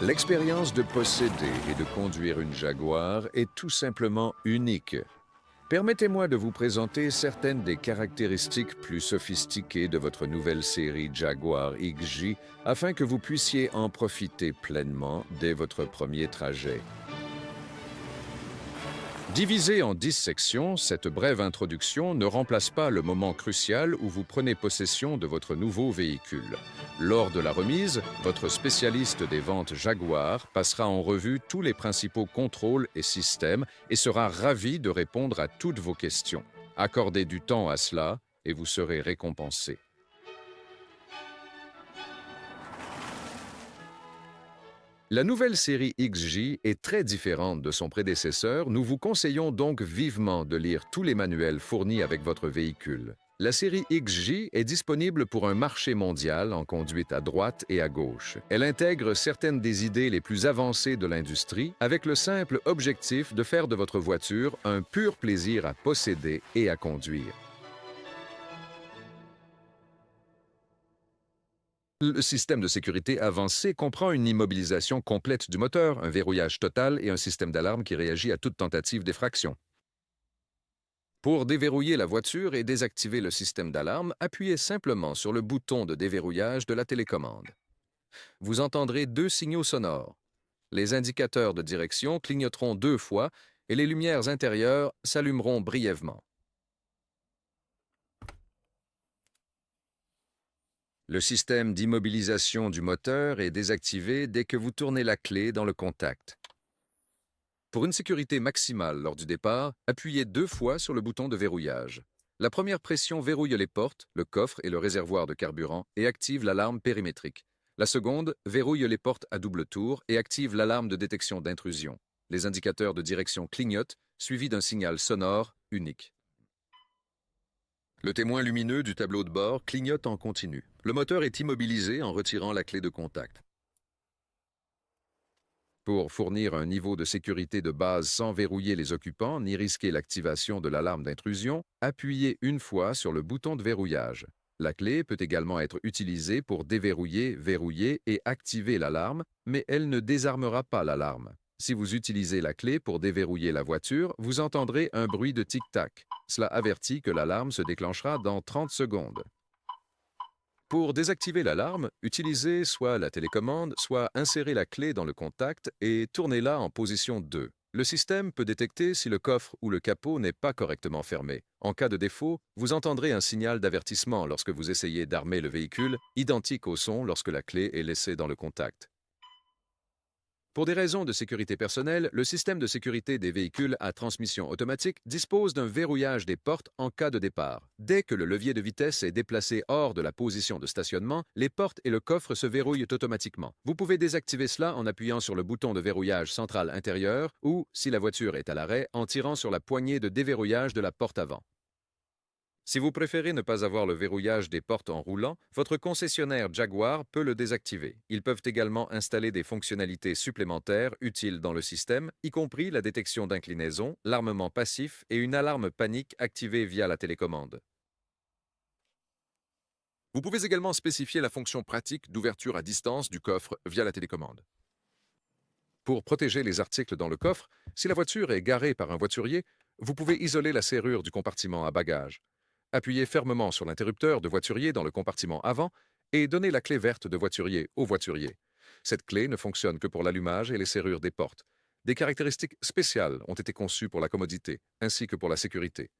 L'expérience de posséder et de conduire une Jaguar est tout simplement unique. Permettez-moi de vous présenter certaines des caractéristiques plus sophistiquées de votre nouvelle série Jaguar XJ afin que vous puissiez en profiter pleinement dès votre premier trajet. Divisée en 10 sections, cette brève introduction ne remplace pas le moment crucial où vous prenez possession de votre nouveau véhicule. Lors de la remise, votre spécialiste des ventes Jaguar passera en revue tous les principaux contrôles et systèmes et sera ravi de répondre à toutes vos questions. Accordez du temps à cela et vous serez récompensé. La nouvelle série XJ est très différente de son prédécesseur. Nous vous conseillons donc vivement de lire tous les manuels fournis avec votre véhicule. La série XJ est disponible pour un marché mondial en conduite à droite et à gauche. Elle intègre certaines des idées les plus avancées de l'industrie avec le simple objectif de faire de votre voiture un pur plaisir à posséder et à conduire. Le système de sécurité avancé comprend une immobilisation complète du moteur, un verrouillage total et un système d'alarme qui réagit à toute tentative d'effraction. Pour déverrouiller la voiture et désactiver le système d'alarme, appuyez simplement sur le bouton de déverrouillage de la télécommande. Vous entendrez deux signaux sonores. Les indicateurs de direction clignoteront 2 fois et les lumières intérieures s'allumeront brièvement. Le système d'immobilisation du moteur est désactivé dès que vous tournez la clé dans le contact. Pour une sécurité maximale lors du départ, appuyez 2 fois sur le bouton de verrouillage. La première pression verrouille les portes, le coffre et le réservoir de carburant et active l'alarme périmétrique. La seconde verrouille les portes à double tour et active l'alarme de détection d'intrusion. Les indicateurs de direction clignotent, suivis d'un signal sonore unique. Le témoin lumineux du tableau de bord clignote en continu. Le moteur est immobilisé en retirant la clé de contact. Pour fournir un niveau de sécurité de base sans verrouiller les occupants ni risquer l'activation de l'alarme d'intrusion, appuyez 1 fois sur le bouton de verrouillage. La clé peut également être utilisée pour déverrouiller, verrouiller et activer l'alarme, mais elle ne désarmera pas l'alarme. Si vous utilisez la clé pour déverrouiller la voiture, vous entendrez un bruit de tic-tac. Cela avertit que l'alarme se déclenchera dans 30 secondes. Pour désactiver l'alarme, utilisez soit la télécommande, soit insérez la clé dans le contact et tournez-la en position 2. Le système peut détecter si le coffre ou le capot n'est pas correctement fermé. En cas de défaut, vous entendrez un signal d'avertissement lorsque vous essayez d'armer le véhicule, identique au son lorsque la clé est laissée dans le contact. Pour des raisons de sécurité personnelle, le système de sécurité des véhicules à transmission automatique dispose d'un verrouillage des portes en cas de départ. Dès que le levier de vitesse est déplacé hors de la position de stationnement, les portes et le coffre se verrouillent automatiquement. Vous pouvez désactiver cela en appuyant sur le bouton de verrouillage central intérieur ou, si la voiture est à l'arrêt, en tirant sur la poignée de déverrouillage de la porte avant. Si vous préférez ne pas avoir le verrouillage des portes en roulant, votre concessionnaire Jaguar peut le désactiver. Ils peuvent également installer des fonctionnalités supplémentaires utiles dans le système, y compris la détection d'inclinaison, l'armement passif et une alarme panique activée via la télécommande. Vous pouvez également spécifier la fonction pratique d'ouverture à distance du coffre via la télécommande. Pour protéger les articles dans le coffre, si la voiture est garée par un voiturier, vous pouvez isoler la serrure du compartiment à bagages. Appuyez fermement sur l'interrupteur de voiturier dans le compartiment avant et donnez la clé verte de voiturier au voiturier. Cette clé ne fonctionne que pour l'allumage et les serrures des portes. Des caractéristiques spéciales ont été conçues pour la commodité, ainsi que pour la sécurité.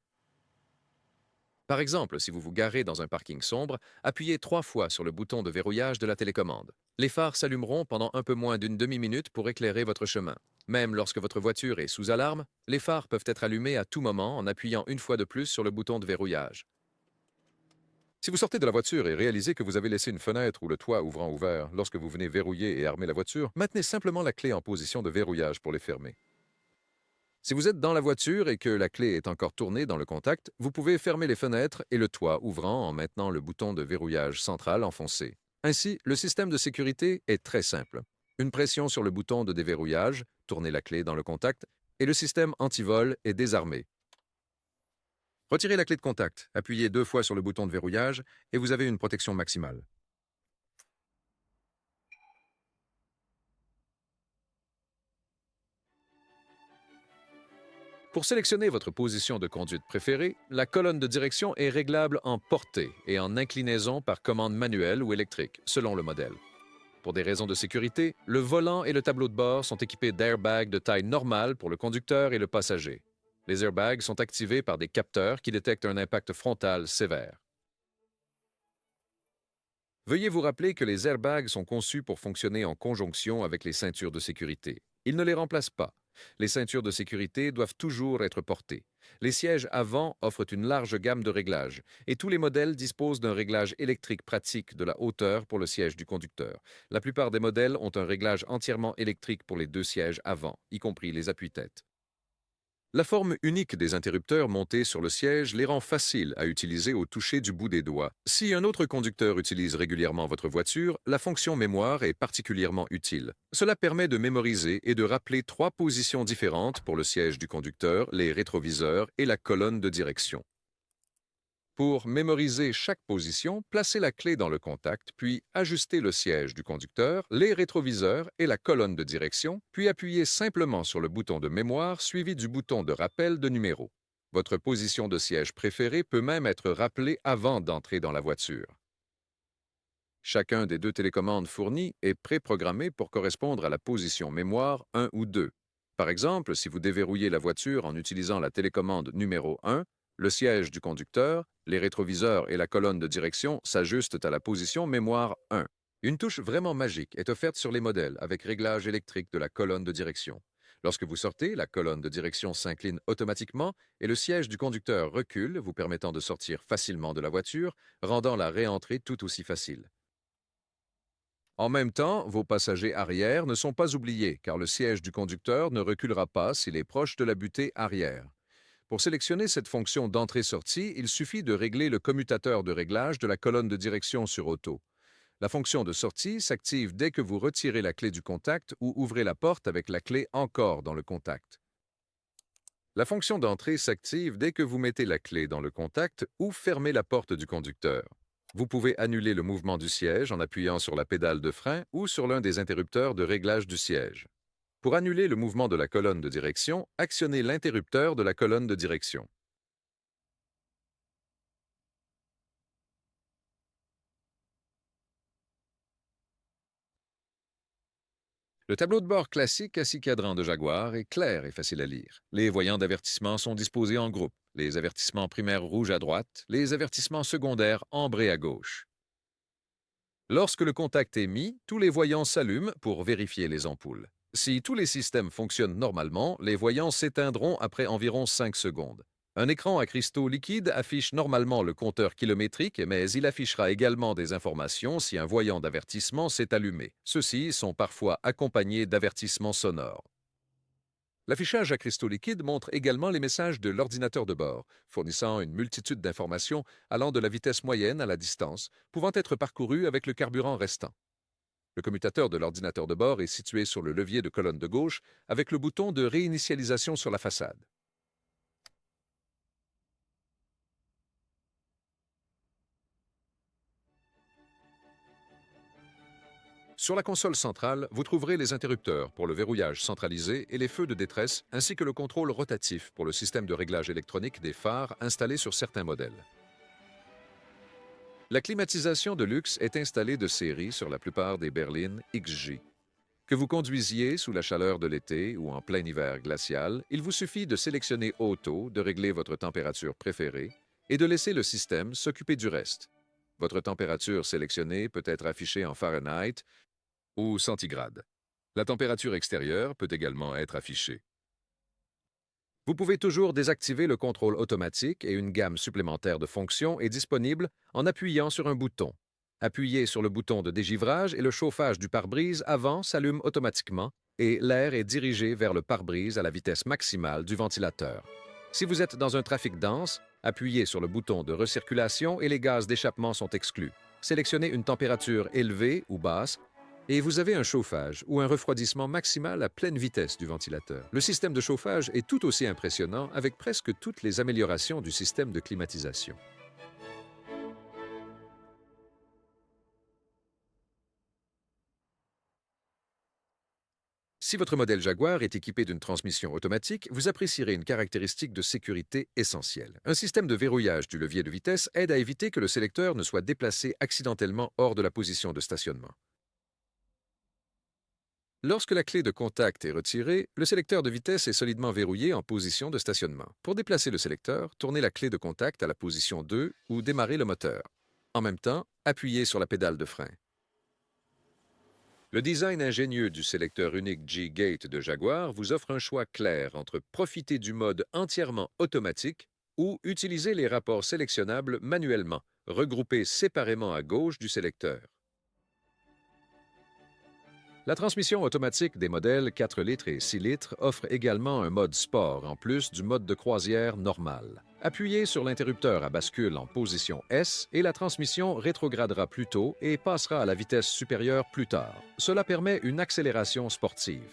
Par exemple, si vous vous garez dans un parking sombre, appuyez 3 fois sur le bouton de verrouillage de la télécommande. Les phares s'allumeront pendant un peu moins d'une demi-minute pour éclairer votre chemin. Même lorsque votre voiture est sous alarme, les phares peuvent être allumés à tout moment en appuyant 1 fois de plus sur le bouton de verrouillage. Si vous sortez de la voiture et réalisez que vous avez laissé une fenêtre ou le toit ouvrant ouvert lorsque vous venez verrouiller et armer la voiture, maintenez simplement la clé en position de verrouillage pour les fermer. Si vous êtes dans la voiture et que la clé est encore tournée dans le contact, vous pouvez fermer les fenêtres et le toit ouvrant en maintenant le bouton de verrouillage central enfoncé. Ainsi, le système de sécurité est très simple. Une pression sur le bouton de déverrouillage, tournez la clé dans le contact, et le système anti-vol est désarmé. Retirez la clé de contact, appuyez 2 fois sur le bouton de verrouillage et vous avez une protection maximale. Pour sélectionner votre position de conduite préférée, la colonne de direction est réglable en portée et en inclinaison par commande manuelle ou électrique, selon le modèle. Pour des raisons de sécurité, le volant et le tableau de bord sont équipés d'airbags de taille normale pour le conducteur et le passager. Les airbags sont activés par des capteurs qui détectent un impact frontal sévère. Veuillez vous rappeler que les airbags sont conçus pour fonctionner en conjonction avec les ceintures de sécurité. Ils ne les remplacent pas. Les ceintures de sécurité doivent toujours être portées. Les sièges avant offrent une large gamme de réglages et tous les modèles disposent d'un réglage électrique pratique de la hauteur pour le siège du conducteur. La plupart des modèles ont un réglage entièrement électrique pour les deux sièges avant, y compris les appuis-têtes. La forme unique des interrupteurs montés sur le siège les rend faciles à utiliser au toucher du bout des doigts. Si un autre conducteur utilise régulièrement votre voiture, la fonction mémoire est particulièrement utile. Cela permet de mémoriser et de rappeler 3 positions différentes pour le siège du conducteur, les rétroviseurs et la colonne de direction. Pour mémoriser chaque position, placez la clé dans le contact, puis ajustez le siège du conducteur, les rétroviseurs et la colonne de direction, puis appuyez simplement sur le bouton de mémoire suivi du bouton de rappel de numéro. Votre position de siège préférée peut même être rappelée avant d'entrer dans la voiture. Chacun des 2 télécommandes fournies est préprogrammé pour correspondre à la position mémoire 1 ou 2. Par exemple, si vous déverrouillez la voiture en utilisant la télécommande numéro 1, le siège du conducteur, les rétroviseurs et la colonne de direction s'ajustent à la position mémoire 1. Une touche vraiment magique est offerte sur les modèles avec réglage électrique de la colonne de direction. Lorsque vous sortez, la colonne de direction s'incline automatiquement et le siège du conducteur recule, vous permettant de sortir facilement de la voiture, rendant la réentrée tout aussi facile. En même temps, vos passagers arrière ne sont pas oubliés car le siège du conducteur ne reculera pas s'il est proche de la butée arrière. Pour sélectionner cette fonction d'entrée-sortie, il suffit de régler le commutateur de réglage de la colonne de direction sur Auto. La fonction de sortie s'active dès que vous retirez la clé du contact ou ouvrez la porte avec la clé encore dans le contact. La fonction d'entrée s'active dès que vous mettez la clé dans le contact ou fermez la porte du conducteur. Vous pouvez annuler le mouvement du siège en appuyant sur la pédale de frein ou sur l'un des interrupteurs de réglage du siège. Pour annuler le mouvement de la colonne de direction, actionnez l'interrupteur de la colonne de direction. Le tableau de bord classique à 6 cadrans de Jaguar est clair et facile à lire. Les voyants d'avertissement sont disposés en groupe. Les avertissements primaires rouges à droite, les avertissements secondaires ambrés à gauche. Lorsque le contact est mis, tous les voyants s'allument pour vérifier les ampoules. Si tous les systèmes fonctionnent normalement, les voyants s'éteindront après environ 5 secondes. Un écran à cristaux liquides affiche normalement le compteur kilométrique, mais il affichera également des informations si un voyant d'avertissement s'est allumé. Ceux-ci sont parfois accompagnés d'avertissements sonores. L'affichage à cristaux liquides montre également les messages de l'ordinateur de bord, fournissant une multitude d'informations allant de la vitesse moyenne à la distance, pouvant être parcourue avec le carburant restant. Le commutateur de l'ordinateur de bord est situé sur le levier de colonne de gauche avec le bouton de réinitialisation sur la façade. Sur la console centrale, vous trouverez les interrupteurs pour le verrouillage centralisé et les feux de détresse, ainsi que le contrôle rotatif pour le système de réglage électronique des phares installés sur certains modèles. La climatisation de luxe est installée de série sur la plupart des berlines XJ. Que vous conduisiez sous la chaleur de l'été ou en plein hiver glacial, il vous suffit de sélectionner Auto, de régler votre température préférée et de laisser le système s'occuper du reste. Votre température sélectionnée peut être affichée en Fahrenheit ou centigrades. La température extérieure peut également être affichée. Vous pouvez toujours désactiver le contrôle automatique et une gamme supplémentaire de fonctions est disponible en appuyant sur un bouton. Appuyez sur le bouton de dégivrage et le chauffage du pare-brise avant s'allume automatiquement et l'air est dirigé vers le pare-brise à la vitesse maximale du ventilateur. Si vous êtes dans un trafic dense, appuyez sur le bouton de recirculation et les gaz d'échappement sont exclus. Sélectionnez une température élevée ou basse et vous avez un chauffage ou un refroidissement maximal à pleine vitesse du ventilateur. Le système de chauffage est tout aussi impressionnant avec presque toutes les améliorations du système de climatisation. Si votre modèle Jaguar est équipé d'une transmission automatique, vous apprécierez une caractéristique de sécurité essentielle. Un système de verrouillage du levier de vitesse aide à éviter que le sélecteur ne soit déplacé accidentellement hors de la position de stationnement. Lorsque la clé de contact est retirée, le sélecteur de vitesse est solidement verrouillé en position de stationnement. Pour déplacer le sélecteur, tournez la clé de contact à la position 2 ou démarrez le moteur. En même temps, appuyez sur la pédale de frein. Le design ingénieux du sélecteur unique G-Gate de Jaguar vous offre un choix clair entre profiter du mode entièrement automatique ou utiliser les rapports sélectionnables manuellement, regroupés séparément à gauche du sélecteur. La transmission automatique des modèles 4 litres et 6 litres offre également un mode sport en plus du mode de croisière normal. Appuyez sur l'interrupteur à bascule en position S et la transmission rétrogradera plus tôt et passera à la vitesse supérieure plus tard. Cela permet une accélération sportive.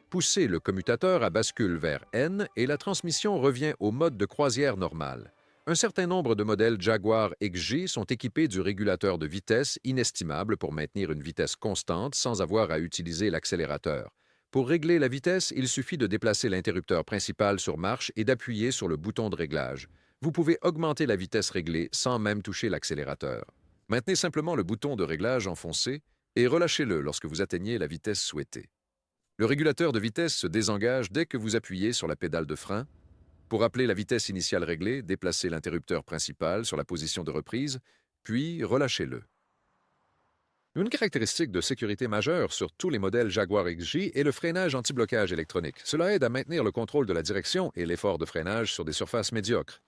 Poussez le commutateur à bascule vers N et la transmission revient au mode de croisière normal. Un certain nombre de modèles Jaguar XJ sont équipés du régulateur de vitesse inestimable pour maintenir une vitesse constante sans avoir à utiliser l'accélérateur. Pour régler la vitesse, il suffit de déplacer l'interrupteur principal sur marche et d'appuyer sur le bouton de réglage. Vous pouvez augmenter la vitesse réglée sans même toucher l'accélérateur. Maintenez simplement le bouton de réglage enfoncé et relâchez-le lorsque vous atteignez la vitesse souhaitée. Le régulateur de vitesse se désengage dès que vous appuyez sur la pédale de frein. Pour rappeler la vitesse initiale réglée, déplacez l'interrupteur principal sur la position de reprise, puis relâchez-le. Une caractéristique de sécurité majeure sur tous les modèles Jaguar XJ est le freinage anti-blocage électronique. Cela aide à maintenir le contrôle de la direction et l'effort de freinage sur des surfaces médiocres.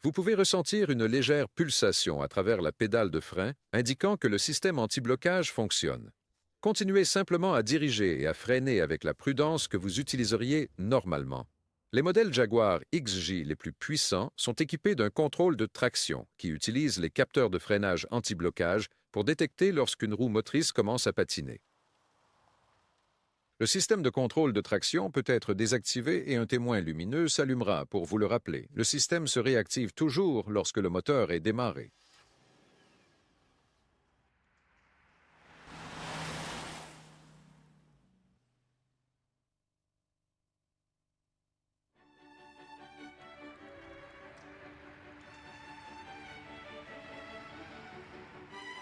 Vous pouvez ressentir une légère pulsation à travers la pédale de frein, indiquant que le système anti-blocage fonctionne. Continuez simplement à diriger et à freiner avec la prudence que vous utiliseriez normalement. Les modèles Jaguar XJ les plus puissants sont équipés d'un contrôle de traction qui utilise les capteurs de freinage anti-blocage pour détecter lorsqu'une roue motrice commence à patiner. Le système de contrôle de traction peut être désactivé et un témoin lumineux s'allumera pour vous le rappeler. Le système se réactive toujours lorsque le moteur est démarré.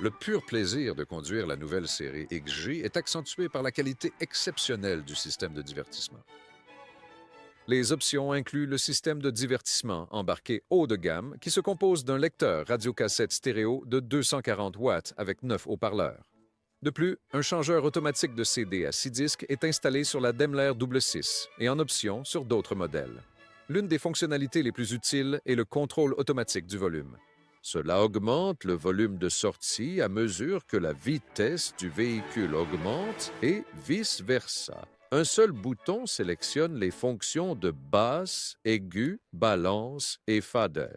Le pur plaisir de conduire la nouvelle série XJ est accentué par la qualité exceptionnelle du système de divertissement. Les options incluent le système de divertissement embarqué haut de gamme qui se compose d'un lecteur radiocassette stéréo de 240 watts avec 9 haut-parleurs. De plus, un changeur automatique de CD à 6 disques est installé sur la Daimler Double 6 et en option sur d'autres modèles. L'une des fonctionnalités les plus utiles est le contrôle automatique du volume. Cela augmente le volume de sortie à mesure que la vitesse du véhicule augmente et vice-versa. Un seul bouton sélectionne les fonctions de basse, aiguë, balance et fader.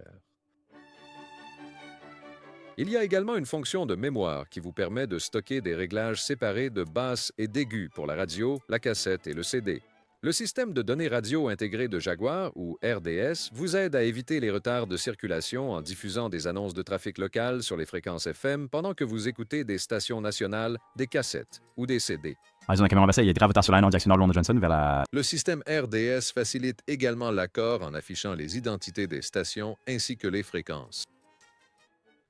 Il y a également une fonction de mémoire qui vous permet de stocker des réglages séparés de basse et d'aigu pour la radio, la cassette et le CD. Le système de données radio intégré de Jaguar, ou RDS, vous aide à éviter les retards de circulation en diffusant des annonces de trafic local sur les fréquences FM pendant que vous écoutez des stations nationales, des cassettes ou des CD. Disons que il est grave sur la ligne en direction Nord Johnson vers la... Le système RDS facilite également l'accord en affichant les identités des stations ainsi que les fréquences.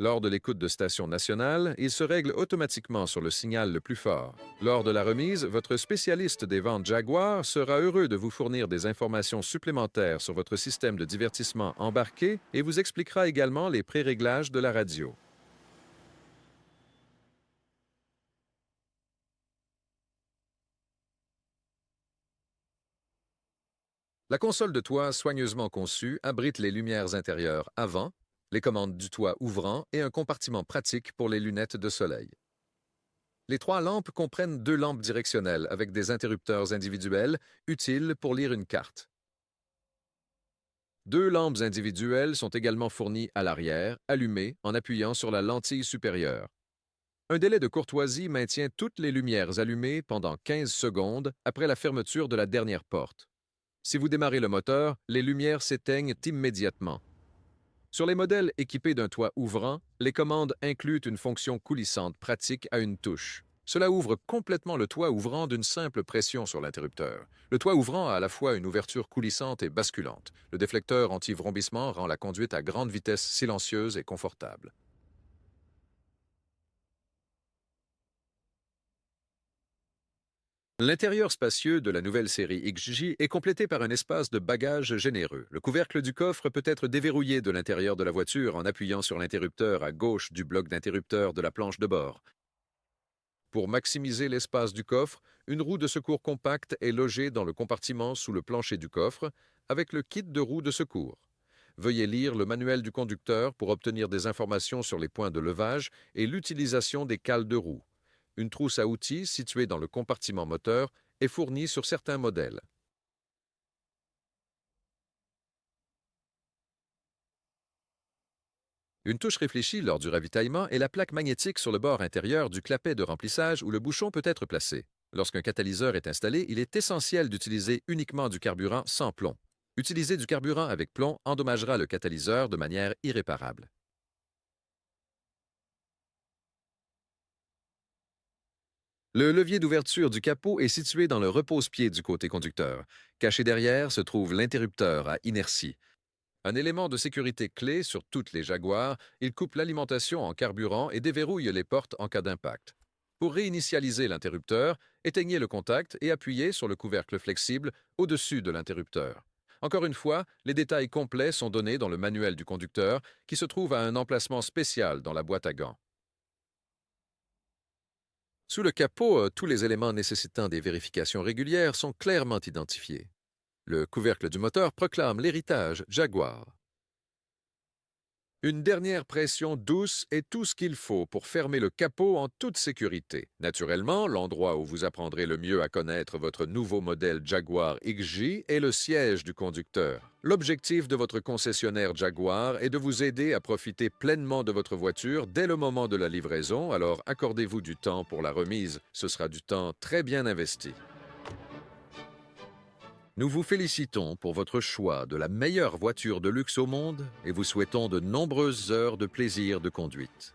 Lors de l'écoute de stations nationales, il se règle automatiquement sur le signal le plus fort. Lors de la remise, votre spécialiste des ventes Jaguar sera heureux de vous fournir des informations supplémentaires sur votre système de divertissement embarqué et vous expliquera également les pré-réglages de la radio. La console de toit soigneusement conçue abrite les lumières intérieures avant, les commandes du toit ouvrant et un compartiment pratique pour les lunettes de soleil. Les 3 lampes comprennent 2 lampes directionnelles avec des interrupteurs individuels utiles pour lire une carte. 2 lampes individuelles sont également fournies à l'arrière, allumées en appuyant sur la lentille supérieure. Un délai de courtoisie maintient toutes les lumières allumées pendant 15 secondes après la fermeture de la dernière porte. Si vous démarrez le moteur, les lumières s'éteignent immédiatement. Sur les modèles équipés d'un toit ouvrant, les commandes incluent une fonction coulissante pratique à une touche. Cela ouvre complètement le toit ouvrant d'une simple pression sur l'interrupteur. Le toit ouvrant a à la fois une ouverture coulissante et basculante. Le déflecteur anti-vrombissement rend la conduite à grande vitesse silencieuse et confortable. L'intérieur spacieux de la nouvelle série XJ est complété par un espace de bagages généreux. Le couvercle du coffre peut être déverrouillé de l'intérieur de la voiture en appuyant sur l'interrupteur à gauche du bloc d'interrupteur de la planche de bord. Pour maximiser l'espace du coffre, une roue de secours compacte est logée dans le compartiment sous le plancher du coffre avec le kit de roues de secours. Veuillez lire le manuel du conducteur pour obtenir des informations sur les points de levage et l'utilisation des cales de roue. Une trousse à outils située dans le compartiment moteur est fournie sur certains modèles. Une touche réfléchie lors du ravitaillement est la plaque magnétique sur le bord intérieur du clapet de remplissage où le bouchon peut être placé. Lorsqu'un catalyseur est installé, il est essentiel d'utiliser uniquement du carburant sans plomb. Utiliser du carburant avec plomb endommagera le catalyseur de manière irréparable. Le levier d'ouverture du capot est situé dans le repose-pied du côté conducteur. Caché derrière se trouve l'interrupteur à inertie. Un élément de sécurité clé sur toutes les Jaguars, il coupe l'alimentation en carburant et déverrouille les portes en cas d'impact. Pour réinitialiser l'interrupteur, éteignez le contact et appuyez sur le couvercle flexible au-dessus de l'interrupteur. Encore une fois, les détails complets sont donnés dans le manuel du conducteur qui se trouve à un emplacement spécial dans la boîte à gants. Sous le capot, tous les éléments nécessitant des vérifications régulières sont clairement identifiés. Le couvercle du moteur proclame l'héritage Jaguar. Une dernière pression douce est tout ce qu'il faut pour fermer le capot en toute sécurité. Naturellement, l'endroit où vous apprendrez le mieux à connaître votre nouveau modèle Jaguar XJ est le siège du conducteur. L'objectif de votre concessionnaire Jaguar est de vous aider à profiter pleinement de votre voiture dès le moment de la livraison, alors accordez-vous du temps pour la remise. Ce sera du temps très bien investi. Nous vous félicitons pour votre choix de la meilleure voiture de luxe au monde et vous souhaitons de nombreuses heures de plaisir de conduite.